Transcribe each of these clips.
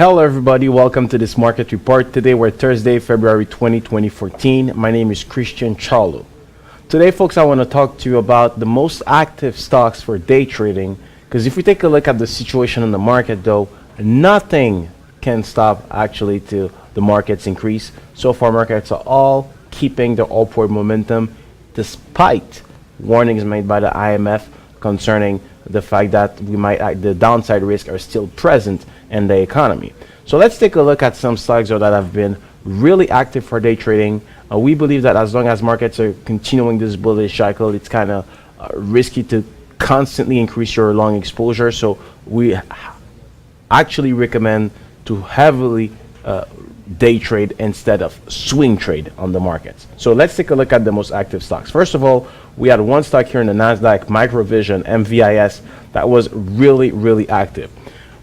Hello everybody, welcome to this market report. Today we're Thursday, February 20, 2014. My name is Christian Charlo. Today folks, I want to talk to you about the most active stocks for day trading, because if we take a look at the situation in the market though, nothing can stop actually to the market's increase. So far markets are all keeping their upward momentum despite warnings made by the IMF concerning the fact that the downside risks are still present in the economy. So let's take a look at some stocks that have been really active for day trading. We believe that as long as markets are continuing this bullish cycle, it's kind of risky to constantly increase your long exposure. So we actually recommend to heavily day trade instead of swing trade on the markets. So let's take a look at the most active stocks. First of all, we had one stock here in the Nasdaq, Microvision, MVIS, that was really active.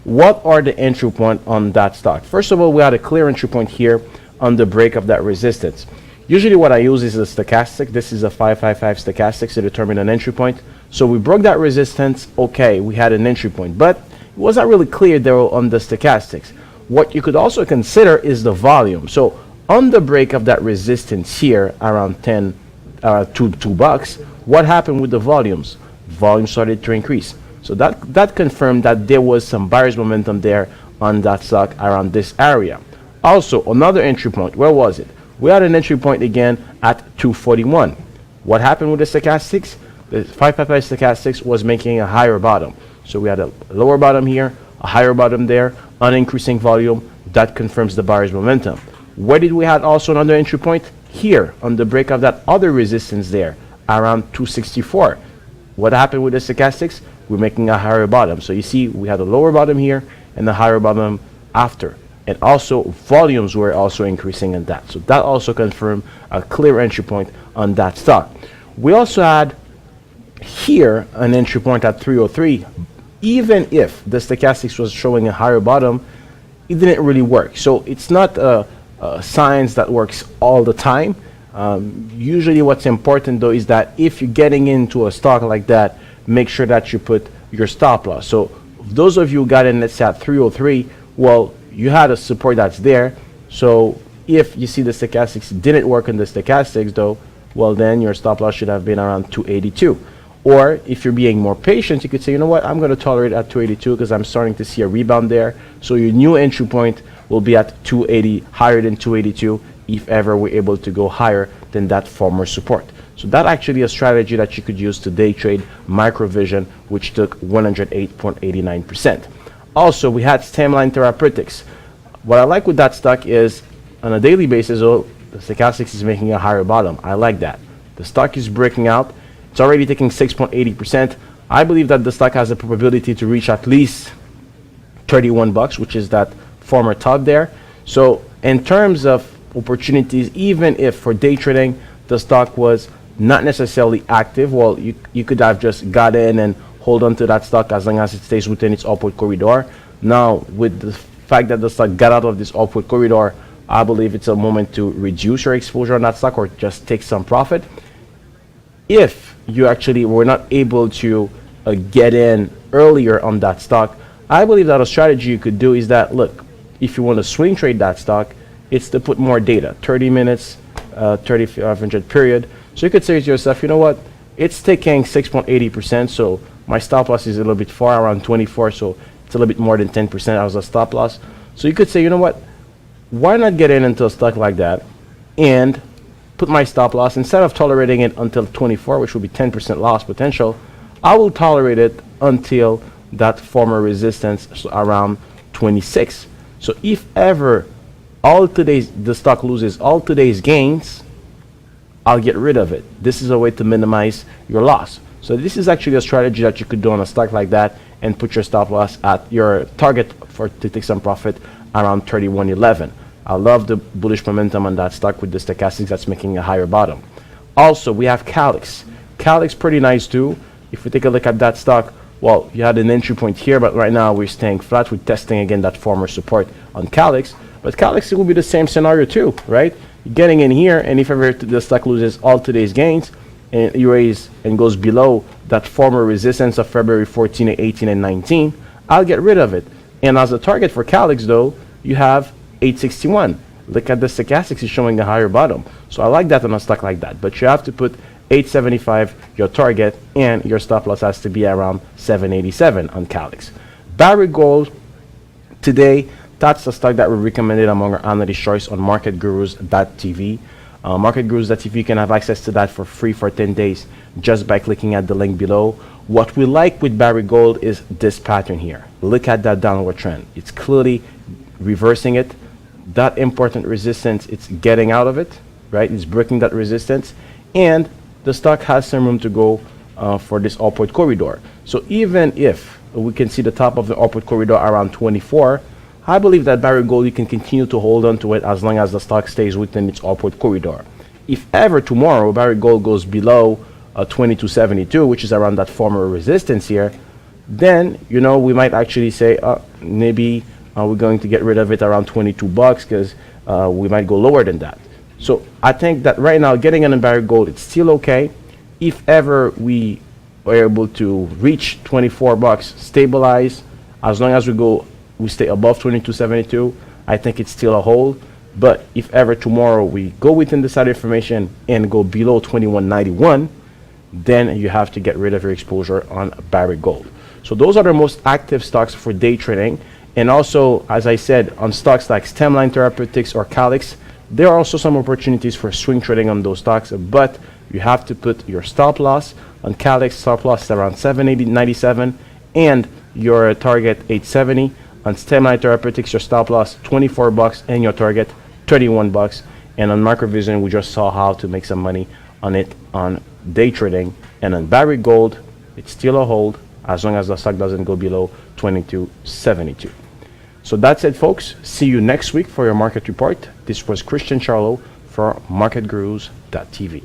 What are the entry point on that stock? First of all, we had a clear entry point here on the break of that resistance. Usually what I use is a stochastic. This is a 555 stochastic to determine an entry point. So we broke that resistance. Okay, we had an entry point, but it wasn't really clear there on the stochastics. What you could also consider is the volume. So on the break of that resistance here around $2, what happened with the volumes? Volume started to increase. So that confirmed that there was some buyer's momentum there on that stock around this area. Also, another entry point, where was it? We had an entry point again at 241. What happened with the stochastics? The 555 stochastics was making a higher bottom. So we had a lower bottom here, a higher bottom there, an increasing volume. That confirms the buyer's momentum. Where did we have also another entry point? Here on the break of that other resistance there around 264. What happened with the stochastics? We're making a higher bottom. So you see we had a lower bottom here and a higher bottom after, and also volumes were also increasing in that. So that also confirmed a clear entry point on that stock. We also had here an entry point at 303. Even if the stochastics was showing a higher bottom, it didn't really work. So it's not a science that works all the time. Usually what's important though is that if you're getting into a stock like that, make sure that you put your stop loss. So those of you who got in, let's say at 303, well, you had a support that's there. So if you see the stochastics didn't work on the stochastics though, well then your stop loss should have been around 282. Or if you're being more patient, you could say, you know what, I'm going to tolerate at 282 because I'm starting to see a rebound there. So your new entry point will be at 280, higher than 282, if ever we're able to go higher than that former support. So that actually a strategy that you could use to day trade Microvision, which took 108.89%. Also, we had Stemline Therapeutics. What I like with that stock is on a daily basis, the stochastics is making a higher bottom. I like that. The stock is breaking out. It's already taking 6.80%. I believe that the stock has a probability to reach at least $31, which is that former top there. So in terms of opportunities, even if for day trading the stock was not necessarily active, well, you could have just got in and hold on to that stock as long as it stays within its upward corridor. Now with the fact that the stock got out of this upward corridor, I believe it's a moment to reduce your exposure on that stock or just take some profit. If you actually were not able to get in earlier on that stock, I believe that a strategy you could do is that, look, if you want to swing trade that stock, it's to put more data, 30 minutes, 3,500 period. So you could say to yourself, you know what, it's taking 6.80%, so my stop loss is a little bit far, around 24, so it's a little bit more than 10% as a stop loss. So you could say, you know what, why not get in into a stock like that and put my stop loss, instead of tolerating it until 24, which will be 10% loss potential, I will tolerate it until that former resistance, so around 26. So if ever the stock loses all today's gains, I'll get rid of it. This is a way to minimize your loss. So this is actually a strategy that you could do on a stock like that and put your stop loss at your target to take some profit around 31.11. I love the bullish momentum on that stock with the stochastics that's making a higher bottom. Also, we have Calix. Calix pretty nice too. If we take a look at that stock, well, you had an entry point here, but right now we're staying flat. We're testing again that former support on Calix. But Calix, it will be the same scenario too, right? You're getting in here, and if ever the stock loses all today's gains and you raise and goes below that former resistance of February 14, 18, and 19, I'll get rid of it. And as a target for Calix though, you have 861. Look at the stochastics is showing a higher bottom. So I like that on a stock like that. But you have to put 875 your target, and your stop loss has to be around 787 on Calix. Barrick Gold today, that's the stock that we recommended among our analyst choice on marketgurus.tv. Marketgurus.tv, you can have access to that for free for 10 days just by clicking at the link below. What we like with Barrick Gold is this pattern here. Look at that downward trend. It's clearly reversing it. That important resistance, it's getting out of it, right? It's breaking that resistance, and the stock has some room to go for this upward corridor. So even if we can see the top of the upward corridor around 24, I believe that Barrick Gold, you can continue to hold on to it as long as the stock stays within its upward corridor. If ever tomorrow Barrick Gold goes below 2272, which is around that former resistance here, then we might actually say maybe we're going to get rid of it around 22 bucks, because we might go lower than that. So I think that right now getting in Barrick Gold, it's still okay. If ever we are able to reach 24 bucks, stabilize, as long as we stay above 2272, I think it's still a hold. But if ever tomorrow we go within the side formation and go below 2191, then you have to get rid of your exposure on Barrick Gold. So those are the most active stocks for day trading. And also, as I said, on stocks like Stemline Therapeutics or Calix, there are also some opportunities for swing trading on those stocks, but you have to put your stop loss on Calix. Stop loss is around 797, and your target 870. On Stemline Therapeutics, your stop loss 24 bucks and your target 31 bucks. And on Microvision, we just saw how to make some money on it on day trading. And on Barrick Gold, it's still a hold as long as the stock doesn't go below 2272. So that's it, folks. See you next week for your market report. This was Christian Charlo for marketgurus.tv.